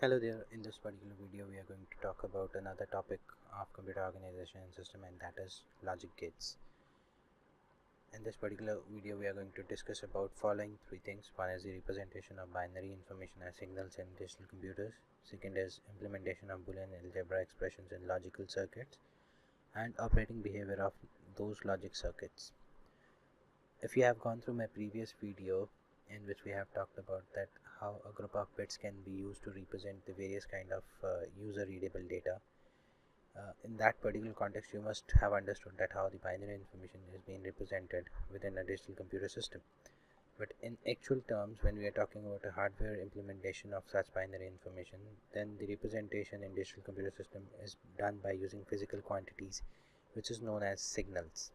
Hello there. In this particular video we are going to talk about another topic of computer organization and system, and that is logic gates. In this particular video we are going to discuss about following three things. One is the representation of binary information as signals in digital computers. Second is implementation of Boolean algebra expressions in logical circuits, and operating behavior of those logic circuits. If you have gone through my previous video in which we have talked about that how a group of bits can be used to represent the various kind of user readable data, in that particular context you must have understood that how the binary information is being represented within a digital computer system. But in actual terms, when we are talking about a hardware implementation of such binary information, then the representation in digital computer system is done by using physical quantities, which is known as signals.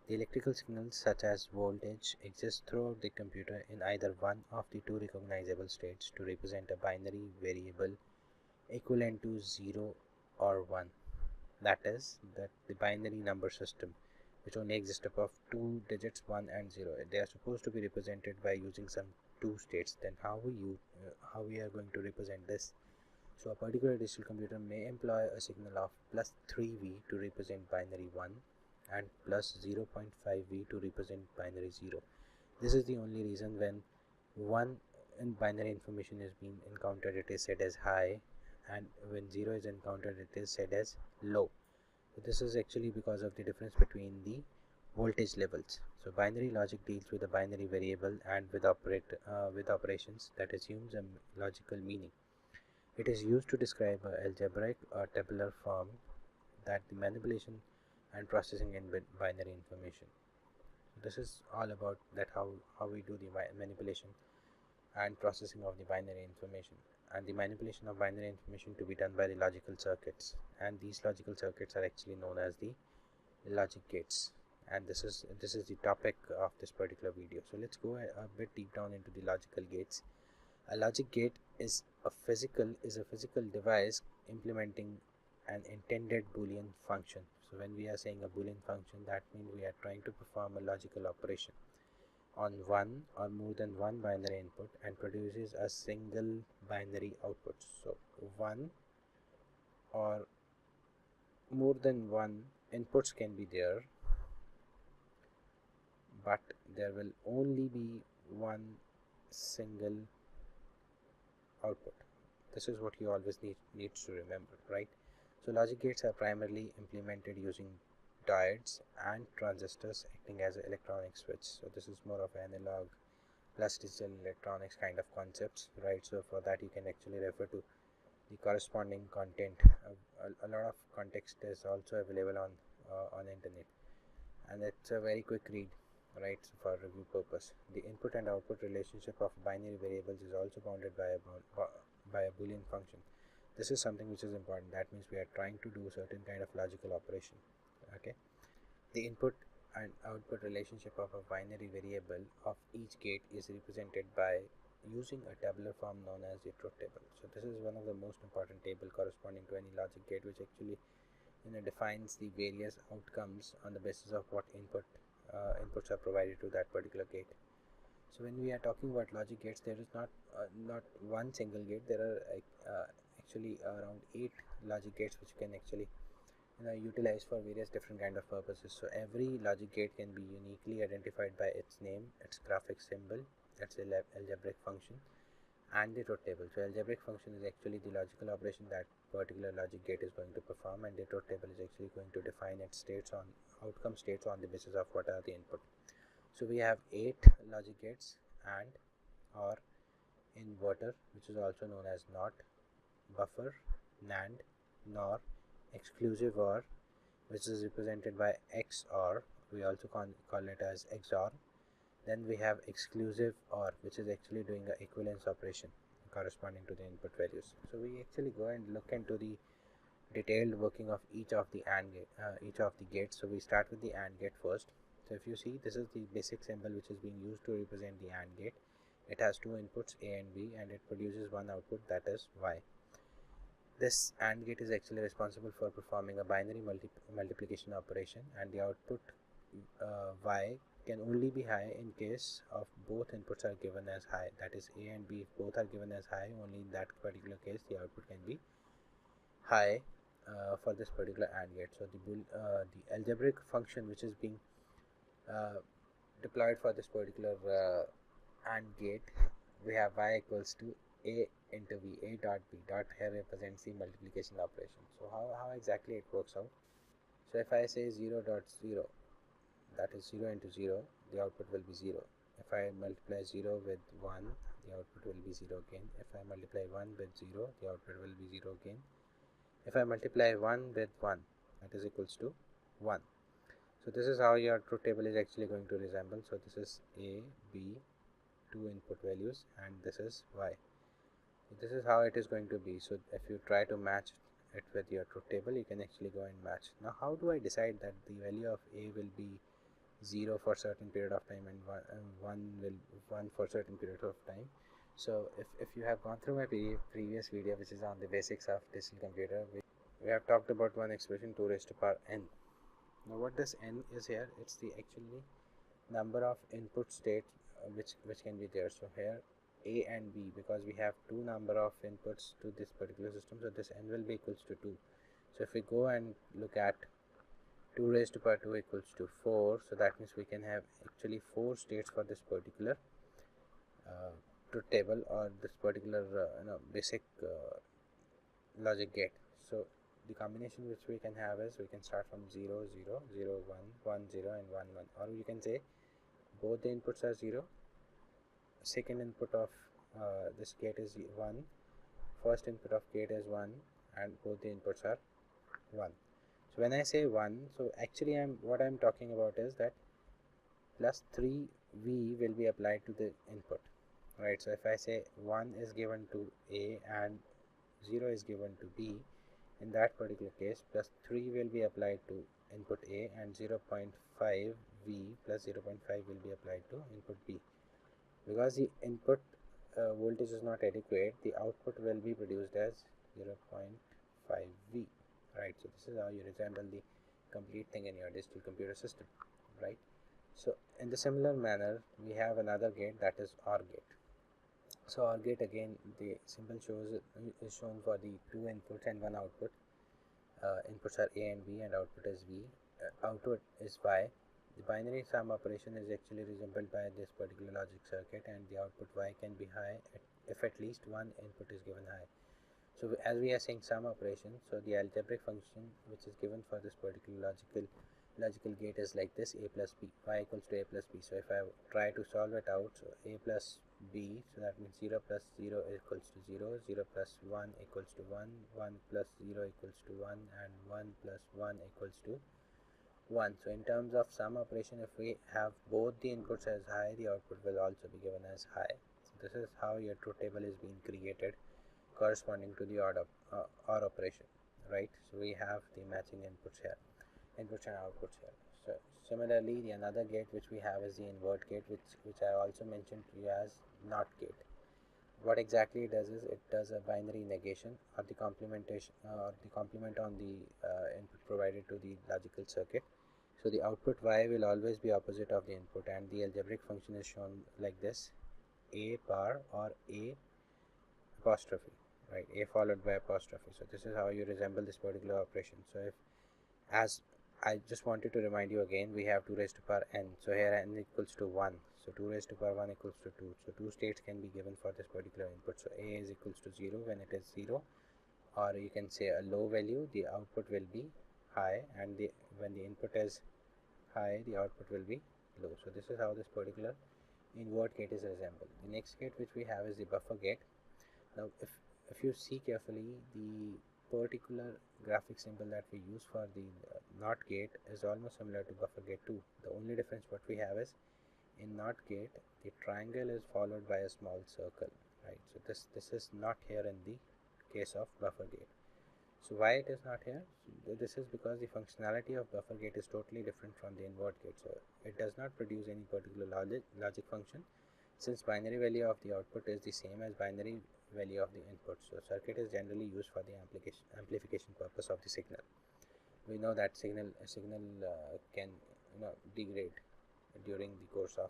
The electrical signals such as voltage exist throughout the computer in either one of the two recognizable states to represent a binary variable equivalent to 0 or 1. That is, that the binary number system which only exists above two digits 1 and 0. They are supposed to be represented by using some two states. Then how we are going to represent this? So a particular digital computer may employ a signal of plus 3V to represent binary 1 and plus 0.5V to represent binary 0. This is the only reason when 1 in binary information is being encountered, it is said as high, and when 0 is encountered, it is said as low. So this is actually because of the difference between the voltage levels. So binary logic deals with a binary variable and with operations that assumes a logical meaning. It is used to describe an algebraic or tabular form that the manipulation and processing in binary information. This is all about that how we do the manipulation and processing of the binary information, and the manipulation of binary information to be done by the logical circuits, and these logical circuits are actually known as the logic gates, and this is the topic of this particular video. So let's go a bit deep down into the logical gates. A logic gate is a physical device implementing an intended Boolean function. So when we are saying a Boolean function, that means we are trying to perform a logical operation on one or more than one binary input and produces a single binary output. So one or more than one inputs can be there, but there will only be one single output. This is what you always needs to remember, right? So logic gates are primarily implemented using diodes and transistors acting as an electronic switch. So this is more of analog plus digital electronics kind of concepts, right? So for that you can actually refer to the corresponding content. A lot of context is also available on internet, and it's a very quick read, right? So for review purpose, the input and output relationship of binary variables is also bounded by a Boolean function. This is something which is important. That means we are trying to do certain kind of logical operation. Okay, the input and output relationship of a binary variable of each gate is represented by using a tabular form known as the truth table. So this is one of the most important table corresponding to any logic gate, which actually defines the various outcomes on the basis of what inputs are provided to that particular gate. So when we are talking about logic gates, there is not one single gate. There are actually around 8 logic gates which you can actually utilize for various different kind of purposes. So every logic gate can be uniquely identified by its name, its graphic symbol, its algebraic function, and the truth table. So algebraic function is actually the logical operation that particular logic gate is going to perform, and the truth table is actually going to define its outcome states on the basis of what are the input. So we have 8 logic gates, and or inverter, which is also known as NOT, buffer, NAND, NOR, exclusive OR, which is represented by XOR. We also call it as XOR. Then we have exclusive OR, which is actually doing an equivalence operation corresponding to the input values. So we actually go and look into the detailed working of each of the gates. So we start with the AND gate first. So if you see, this is the basic symbol which is being used to represent the AND gate. It has two inputs A and B, and it produces one output, that is Y. This AND gate is actually responsible for performing a binary multiplication operation, and the output Y can only be high in case of both inputs are given as high. That is, A and B, if both are given as high, only in that particular case the output can be high for this particular AND gate. So the algebraic function which is being uh, deployed for this particular AND gate, we have y equals to a into v. A dot b dot here represents the multiplication operation. So how exactly it works out? So if I say 0 dot 0, that is 0 into 0, the output will be 0. If I multiply 0 with 1, the output will be 0 again. If I multiply 1 with 0, the output will be 0 again. If I multiply 1 with 1, that is equals to 1. So this is how your truth table is actually going to resemble. So this is A, B, two input values, and this is Y. So this is how it is going to be. So if you try to match it with your truth table, you can actually go and match. Now how do I decide that the value of A will be 0 for certain period of time and 1 for certain period of time? So if you have gone through my previous video, which is on the basics of digital computer, we have talked about one expression 2 raised to power n. Now what this n is here, it's the actually number of input states which can be there. So here A and B, because we have two number of inputs to this particular system, so this n will be equals to 2. So if we go and look at 2 raised to power 2 equals to 4, so that means we can have actually 4 states for this particular truth table or this particular basic logic gate. So the combination which we can have is we can start from 0 0 0 1 1 0 and 1 1, or you can say both the inputs are 0, second input of this gate is 1, first input of gate is 1, and both the inputs are 1. So when I say 1, so actually what I'm talking about is that plus 3v will be applied to the input, right? So if I say 1 is given to A and 0 is given to B, in that particular case plus 3 will be applied to input A and 0.5 V plus 0.5 will be applied to input B. Because the input voltage is not adequate, the output will be produced as 0.5 V, right? So this is how you resemble the complete thing in your digital computer system, right? So in the similar manner, we have another gate, that is OR gate. So OR gate, again the symbol is shown for the two inputs and one output. Inputs are A and B and output is V. Output is Y. The binary sum operation is actually resembled by this particular logic circuit, and the output Y can be high if at least one input is given high. So as we are saying sum operation, so the algebraic function which is given for this particular logical gate is like this: A plus B, Y equals to A plus B. So if I try to solve it out, so A plus B, so that means 0 plus 0 equals to 0, 0 plus 1 equals to 1, 1 plus 0 equals to 1, and 1 plus 1 equals to 1. So in terms of sum operation, if we have both the inputs as high, the output will also be given as high. So this is how your truth table is being created corresponding to the OR operation, right? So we have the matching inputs here, inputs and outputs here. So similarly, the another gate which we have is the invert gate, which I also mentioned to you as NOT gate. What exactly it does is it does a binary negation or the complementation or the complement on the input provided to the logical circuit. So the output Y will always be opposite of the input, and the algebraic function is shown like this: A bar or A apostrophe, right? A followed by apostrophe. So this is how you resemble this particular operation. So if, as I just wanted to remind you again, we have 2 raised to power n. So here n equals to 1. So 2 raised to power 1 equals to 2. So two states can be given for this particular input. So A is equals to 0 when it is 0, or you can say a low value, the output will be high, and when the input is high, the output will be low. So this is how this particular invert gate is resembled. The next gate which we have is the buffer gate. Now if you see carefully, the particular graphic symbol that we use for the NOT gate is almost similar to buffer gate 2. The only difference what we have is in NOT gate the triangle is followed by a small circle, right? So this is not here in the case of buffer gate. So why it is not here? So this is because the functionality of buffer gate is totally different from the invert gate. So it does not produce any particular logic function, since binary value of the output is the same as binary value of the input. So circuit is generally used for the amplification purpose of the signal. We know that signal can degrade during the course of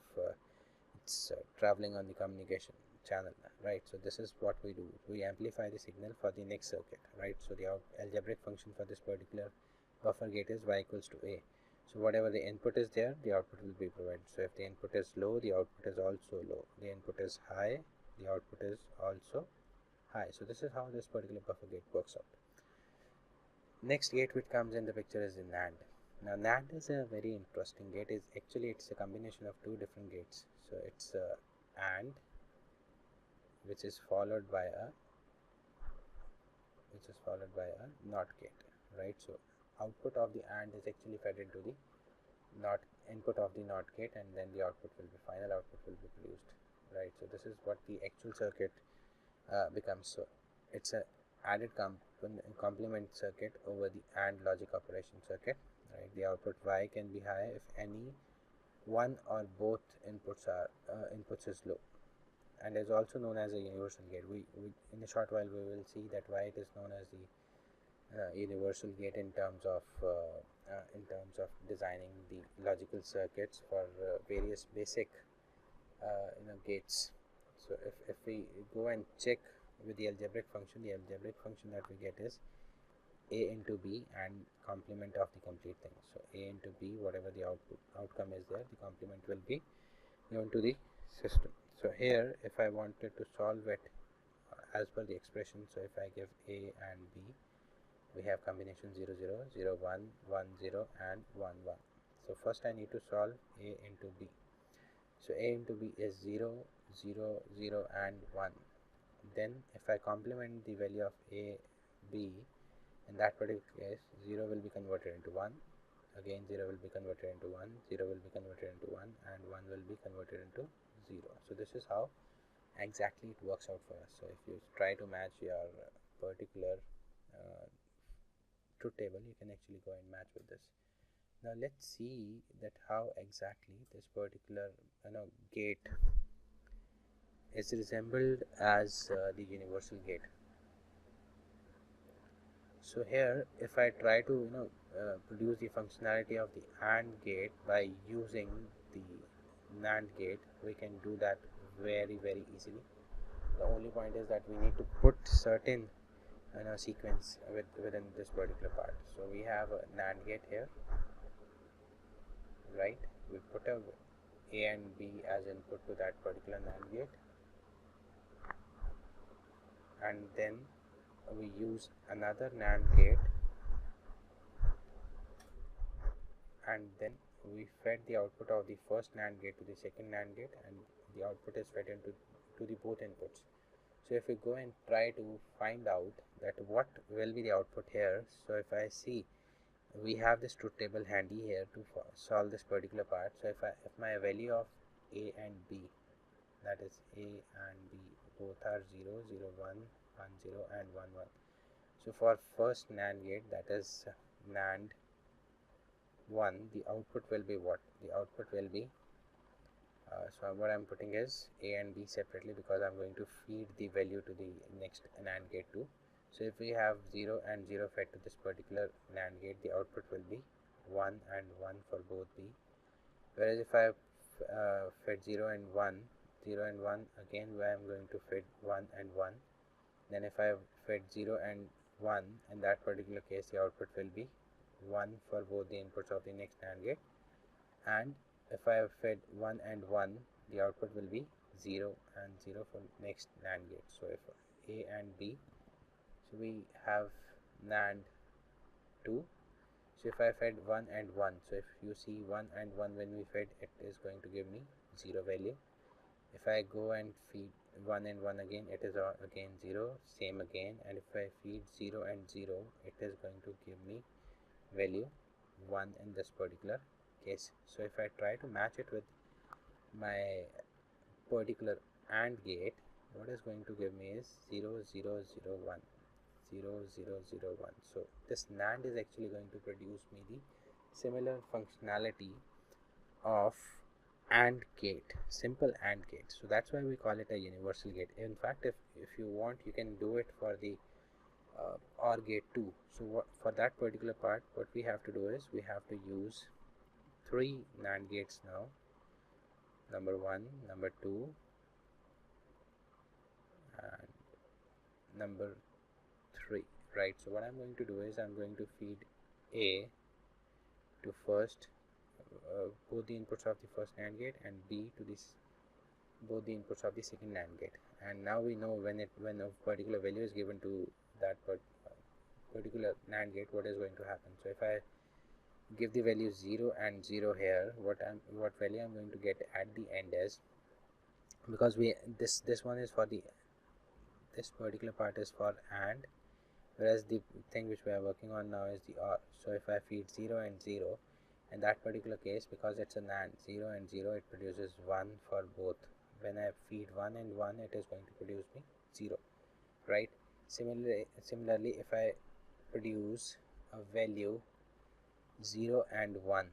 it's traveling on the communication channel, right? So this is what we do. We amplify the signal for the next circuit, right? So the algebraic function for this particular buffer gate is y equals to a. So whatever the input is there, the output will be provided. So if the input is low, the output is also low. The input is high, the output is also high. So this is how this particular buffer gate works out. Next gate which comes in the picture is the NAND. Now NAND is a very interesting gate. It's a combination of two different gates. So it's a AND which is followed by a NOT gate, right? So output of the AND is actually fed into the NOT input of the NOT gate, and then the final output will be produced, right? So this is what the actual circuit becomes. So it's a added complement circuit over the AND logic operation circuit, right? The output Y can be high if any one or both inputs is low, and is also known as a universal gate. We in a short while we will see that why it is known as the universal gate in terms of designing the logical circuits for various basic gates. So if we go and check with the algebraic function that we get is a into b and complement of the complete thing. So a into b, whatever the outcome is there, the complement will be given to the system. So here if I wanted to solve it as per the expression, so if I give a and b, we have combination 0 0 0 1 1 0 and 1 1. So first I need to solve a into b. So a into b is 0 0 0 and 1. Then if I complement the value of a b, in that particular case 0 will be converted into 1, again 0 will be converted into 1, 0 will be converted into 1, and 1 will be converted into 0. So this is how exactly it works out for us. So if you try to match your particular truth table, you can actually go and match with this. Now let's see that how exactly this particular gate is resembled as the universal gate. So here if I try to produce the functionality of the AND gate by using the NAND gate, we can do that very easily. The only point is that we need to put certain sequence within this particular part. So we have a NAND gate here, right? We put a and b as input to that particular NAND gate, and then we use another NAND gate, and then we fed the output of the first NAND gate to the second NAND gate, and the output is fed into the both inputs. So if we go and try to find out that what will be the output here, so if I see we have this truth table handy here to solve this particular part. So if my value of a and b, that is a and b, both are 0 0 1 1 0 and 1 1. So for first NAND gate, that is NAND 1, the output will be what? The output will be so what I'm putting is a and b separately, because I'm going to feed the value to the next NAND gate too. So if we have 0 and 0 fed to this particular NAND gate, the output will be 1 and 1 for both b. Whereas if I fed 0 and 1, 0 and 1, again where I'm going to feed 1 and 1. Then if I fed 0 and 1, in that particular case the output will be 1 for both the inputs of the next NAND gate. And if I have fed 1 and 1, the output will be 0 and 0 for next NAND gate. So if a and b, so we have NAND 2. So if I fed 1 and 1, so if you see 1 and 1 when we fed, it is going to give me 0 value. If I go and feed 1 and 1 again, it is again 0, same again. And if I feed 0 and 0, it is going to give me value 1 in this particular case. So if I try to match it with my particular AND gate, what is going to give me is 0 0 0 1 0 0 0 1. So this NAND is actually going to produce me the similar functionality of AND gate, simple AND gate. So that's why we call it a universal gate. In fact, if you want, you can do it for the OR gate too. So for that particular part, what we have to do is we have to use 3 NAND gates now, number 1, number 2, and number 3, right? So what I'm going to do is I'm going to feed A to first both the inputs of the first NAND gate, and B to this both the inputs of the second NAND gate. And now we know when a particular value is given to that particular NAND gate, what is going to happen. So if I give the value 0 and 0 here, what value I'm going to get at the end is, because this one is for this particular part is for AND, whereas the thing which we are working on now is the OR. So if I feed 0 and 0, in that particular case, because it's a NAND, 0 and 0, it produces 1 for both. When I feed 1 and 1, it is going to produce me 0, right? Similarly, if I produce a value 0 and 1,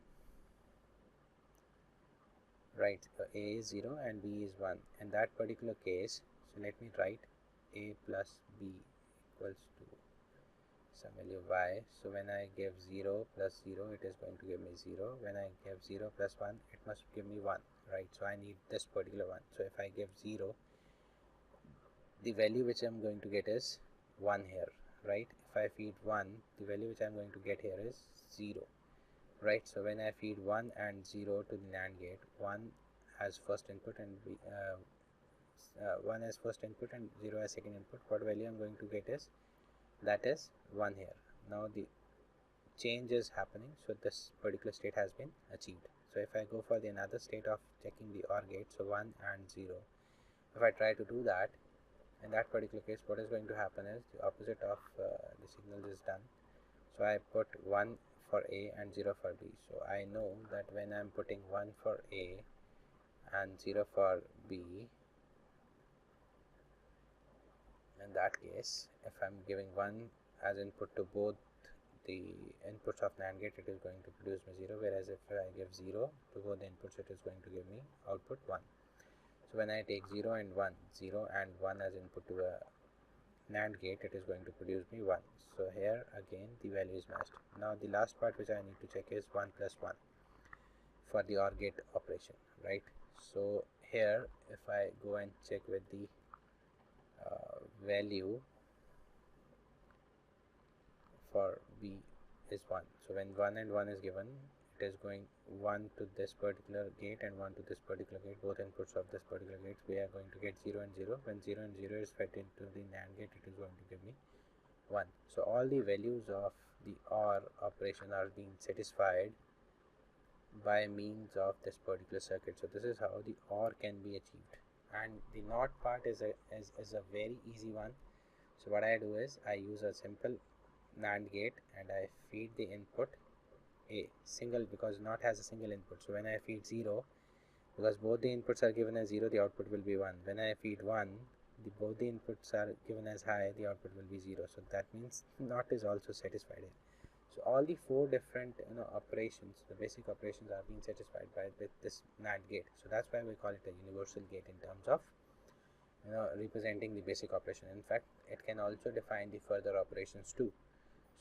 right? A is 0 and B is 1. In that particular case, so let me write A plus B equals to some value y. So when I give 0 plus 0, it is going to give me 0. When I give 0 plus 1, it must give me 1, right? So I need this particular one. So if I give 0, the value which I'm going to get is 1 here, right? If I feed 1, the value which I'm going to get here is 0, right? So when I feed 1 and 0 to the NAND gate, 1 as first input and 1 as first input and 0 as second input, what value I'm going to get is, that is 1 here. Now the change is happening, so this particular state has been achieved. So if I go for the another state of checking the OR gate, so 1 and 0, if I try to do that, in that particular case, what is going to happen is the opposite of the signal is done. So I put 1 for A and 0 for B. So I know that when I'm putting 1 for A and 0 for B, in that case, if I'm giving 1 as input to both the inputs of NAND gate, it is going to produce me 0, whereas if I give 0 to both the inputs, it is going to give me output 1. So when I take 0 and 1, 0 and 1 as input to a NAND gate, it is going to produce me 1. So here again the value is matched. Now the last part which I need to check is 1 plus 1 for the OR gate operation, right? So here if I go and check with the value for B is 1. So when 1 and 1 is given, it is going 1 to this particular gate and 1 to this particular gate, both inputs of this particular gate. We are going to get 0 and 0. When 0 and 0 is fed into the NAND gate, it is going to give me 1. So all the values of the OR operation are being satisfied by means of this particular circuit. So this is how the OR can be achieved. And the NOT part is a very easy one. So what I do is I use a simple NAND gate and I feed the input A single, because NOT has a single input. So when I feed 0, because both the inputs are given as 0, the output will be 1. When I feed 1, both the inputs are given as high, the output will be 0. So that means NOT is also satisfied here. So all the 4 different operations, the basic operations, are being satisfied with this NAND gate. So that's why we call it a universal gate in terms of representing the basic operation. In fact, it can also define the further operations too.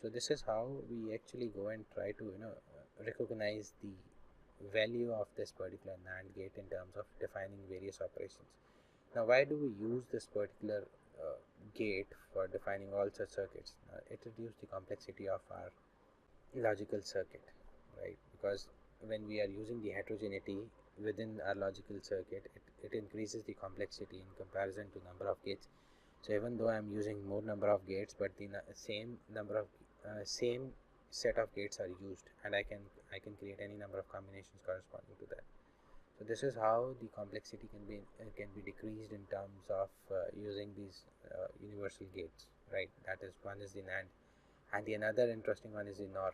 So this is how we actually go and try to recognize the value of this particular NAND gate in terms of defining various operations. Now why do we use this particular gate for defining all such circuits? It reduces the complexity of our logical circuit, right? Because when we are using the heterogeneity within our logical circuit, it increases the complexity in comparison to number of gates. So even though I am using more number of gates, but the same number of same set of gates are used, and I can create any number of combinations corresponding to that. So this is how the complexity can be decreased in terms of using these universal gates, right? That is, one is the NAND, and the another interesting one is the NOR.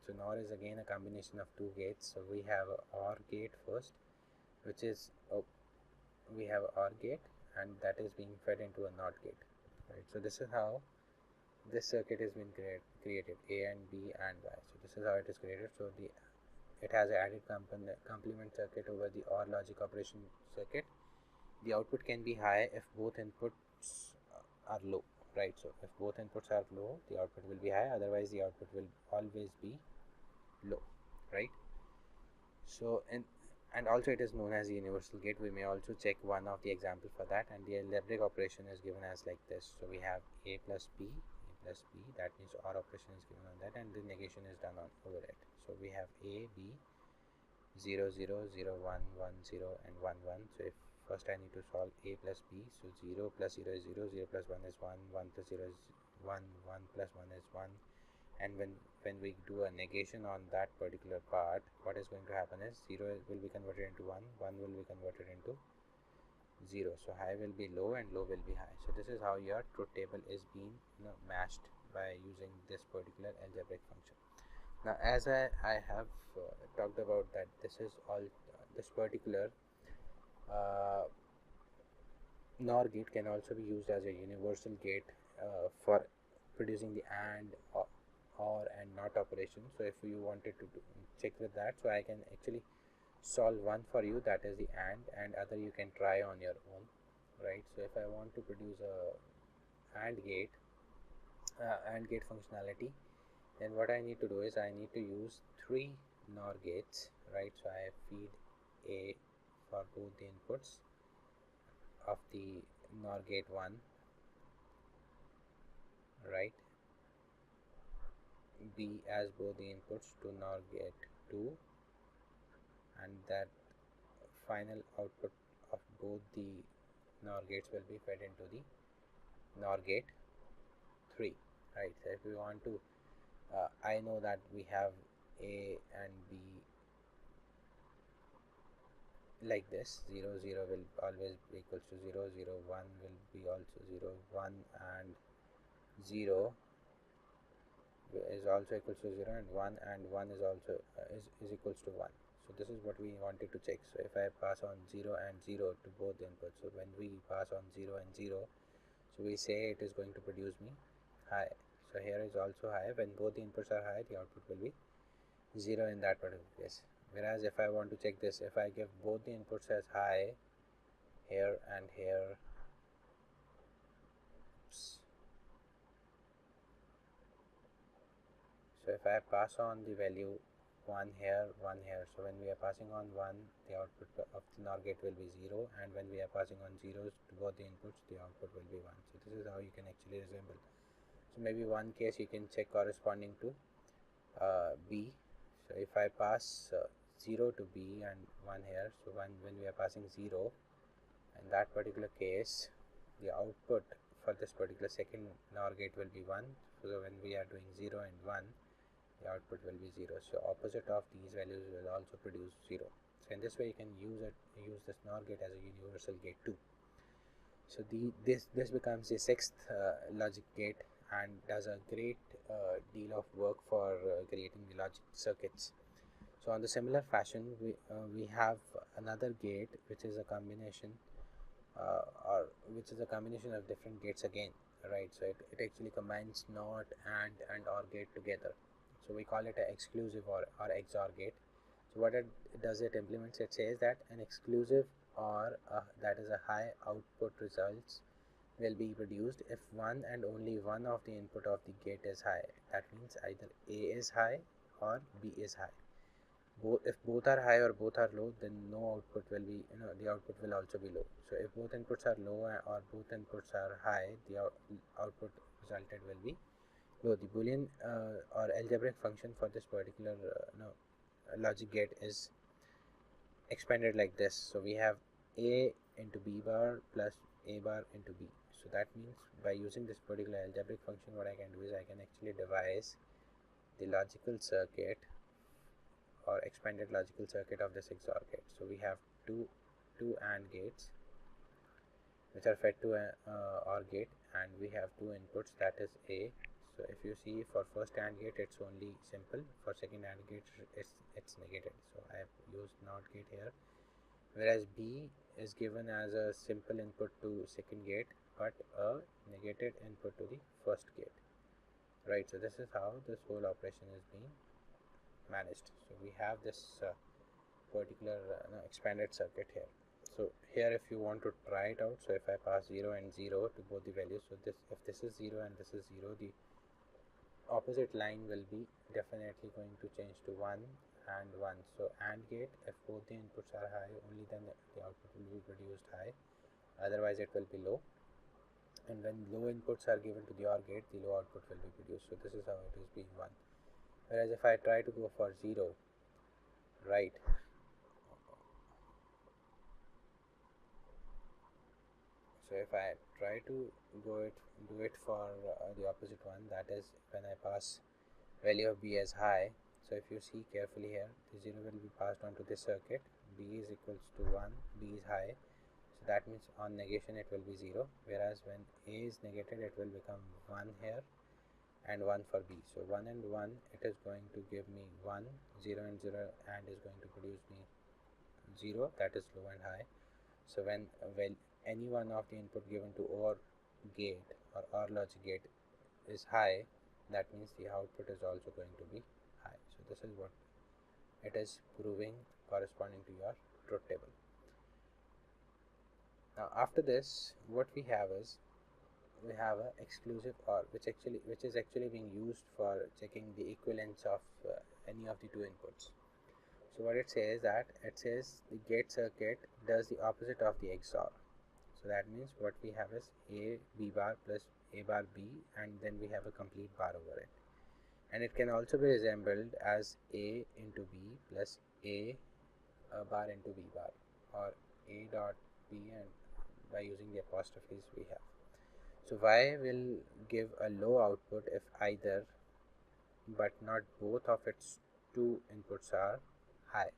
So NOR is again a combination of 2 gates. So we have a OR gate first, which is we have a OR gate, and that is being fed into a NOT gate, right? So this is how this circuit has been created, A and B and Y. So this is how it is created. So it has an added complement circuit over the OR logic operation circuit. The output can be high if both inputs are low, right? So if both inputs are low, the output will be high, otherwise the output will always be low, right? So and also it is known as a universal gate. We may also check one of the example for that, and the algebraic operation is given as like this. So we have a plus b, that means OR operation is given on that, and the negation is done on over it. So we have a, b, 0 0 0 1 1 0 and 1 1. So if first I need to solve a plus b, so 0 plus 0 is 0, 0 plus 1 is 1, 1 plus 0 is 1, 1 plus 1 is 1, and when we do a negation on that particular part, what is going to happen is 0 will be converted into 1, 1 will be converted into 0. So high will be low and low will be high. So this is how your truth table is being matched by using this particular algebraic function. Now as I have talked about that this is all this particular NOR gate can also be used as a universal gate for producing the AND or and NOT operation. So if you wanted to check with that, so I can actually solve one for you, that is the and other you can try on your own, right? So if I want to produce a AND gate functionality, then what I need to do is I need to use 3 NOR gates, right? So I feed A for both the inputs of the NOR gate 1, right? B as both the inputs to NOR gate 2, and that final output of both the NOR gates will be fed into the NOR gate 3, right? So if we want to I know that we have A and B like this. 0 0 will always be equals to 0, 0 1 will be also 0, 1 and 0 is also equals to 0, and 1 and 1 is also is equals to 1. So this is what we wanted to check. So if I pass on 0 and 0 to both inputs, so when we pass on 0 and 0, so we say it is going to produce me high. So here is also high. When both the inputs are high, the output will be 0 in that particular case. Whereas if I want to check this, if I give both the inputs as high here and here, oops. So if I pass on the value 1 here, 1 here, so when we are passing on 1, the output of the NOR gate will be 0, and when we are passing on zeros to both the inputs, the output will be 1. So this is how you can actually resemble. So maybe one case you can check corresponding to B. So if I pass 0 to B and 1 here, so when we are passing 0, in that particular case, the output for this particular second NOR gate will be 1. So when we are doing 0 and 1, the output will be 0. So opposite of these values will also produce 0. So in this way you can use this NOR gate as a universal gate too. So this becomes the 6th logic gate and does a great deal of work for creating the logic circuits. So on the similar fashion, we have another gate which is a combination of different gates again, right? So it actually combines NOT and OR gate together. So we call it an exclusive or XOR gate. So what it does, it implements, it says that an exclusive OR that is a high output results will be produced if one and only one of the input of the gate is high. That means either A is high or B is high. If both are high or both are low, then no output will be, the output will also be low. So if both inputs are low or both inputs are high, the output resulted will be low. The Boolean or algebraic function for this particular logic gate is expanded like this. So we have A into B bar plus A bar into B. So that means by using this particular algebraic function, what I can do is I can actually devise the logical circuit or expanded logical circuit of this XOR gate. So we have two AND gates which are fed to an OR gate, and we have two inputs, that is A. So if you see, for first AND gate it's only simple, for second AND gate it's negated. So I have used NOT gate here, whereas B is given as a simple input to second gate but a negated input to the first gate, right? So this is how this whole operation is being managed. So we have this particular expanded circuit here. So here if you want to try it out, so if I pass 0 and 0 to both the values, so if this is 0 and this is 0, the opposite line will be definitely going to change to 1, and 1. So AND gate, if both the inputs are high, only then the output will be produced high, otherwise it will be low. And when low inputs are given to the OR gate, the low output will be produced. So this is how it is being 1. Whereas if I try to go for 0, right, so if I try to do it for the opposite one, that is when I pass value of B as high. So if you see carefully here, the 0 will be passed on to this circuit, B is equals to 1, B is high, so that means on negation it will be 0, whereas when A is negated it will become 1 here and 1 for B. So 1 and 1, it is going to give me 1, 0 and 0, and is going to produce me 0, that is low and high. So when any one of the input given to OR gate or OR logic gate is high, that means the output is also going to be high. So this is what it is proving corresponding to your truth table. Now after this, what we have is we have a exclusive OR, which is actually being used for checking the equivalence of any of the two inputs. So what it says the gate circuit does the opposite of the XOR. So that means what we have is A B bar plus A bar B, and then we have a complete bar over it. And it can also be resembled as A into B plus A bar into B bar, or A dot B, and by using the apostrophes we have. So Y will give a low output if either but not both of its two inputs are high.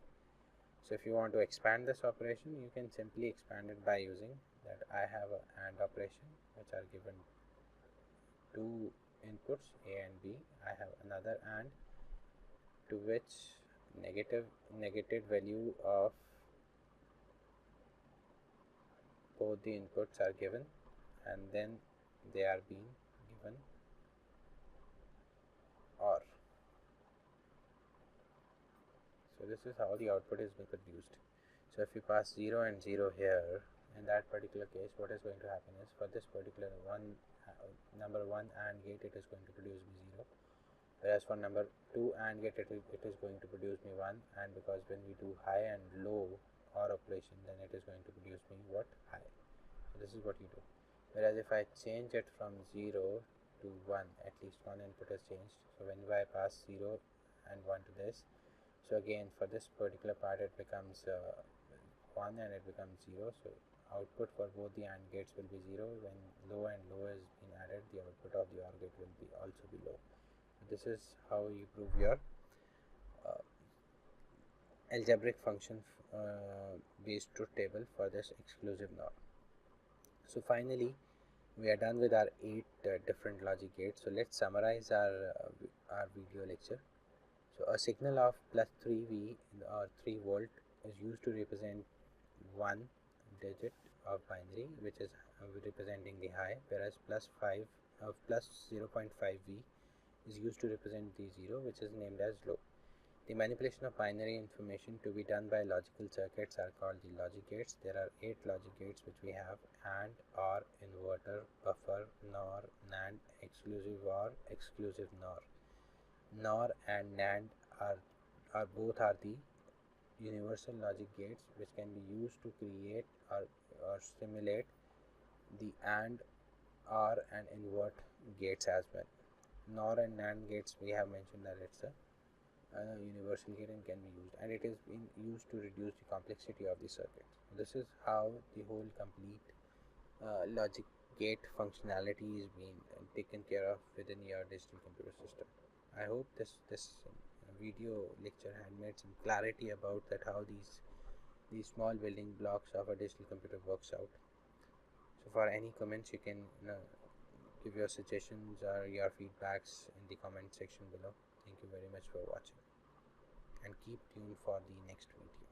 So if you want to expand this operation, you can simply expand it by using that I have an AND operation which are given two inputs A and B. I have another AND to which negated value of both the inputs are given, and then they are being given OR. So this is how the output is being produced. So if you pass 0 and 0 here, in that particular case, what is going to happen is for this particular number 1 AND gate, it is going to produce me 0, whereas for number 2 AND gate, it is going to produce me 1, and because when we do high and low OR operation, then it is going to produce me what? High. So this is what you do. Whereas if I change it from 0 to 1, at least one input has changed. So when I pass 0 and 1 to this, so again for this particular part it becomes 1 and it becomes 0. So output for both the AND gates will be 0. When low and low is being added, the output of the OR gate will be also be low. So this is how you prove your algebraic function based truth table for this exclusive NOR. So finally, we are done with our 8 different logic gates. So let's summarize our video lecture. So a signal of plus 3V or 3 volt is used to represent one digit of binary, which is representing the high, whereas plus 0.5V is used to represent the 0, which is named as low. The manipulation of binary information to be done by logical circuits are called the logic gates. There are 8 logic gates which we have: AND, OR, inverter, buffer, NOR, NAND, exclusive OR, exclusive NOR. NOR and NAND are both the universal logic gates which can be used to create or simulate the AND, OR and invert gates as well. NOR and NAND gates, we have mentioned that it's a universal gate and can be used, and it is being used to reduce the complexity of the circuit. This is how the whole complete logic gate functionality is being taken care of within your digital computer system. I hope this video lecture had made some clarity about that how these small building blocks of a digital computer works out. So for any comments, you can give your suggestions or your feedbacks in the comment section below. Thank you very much for watching, and keep tuned for the next video.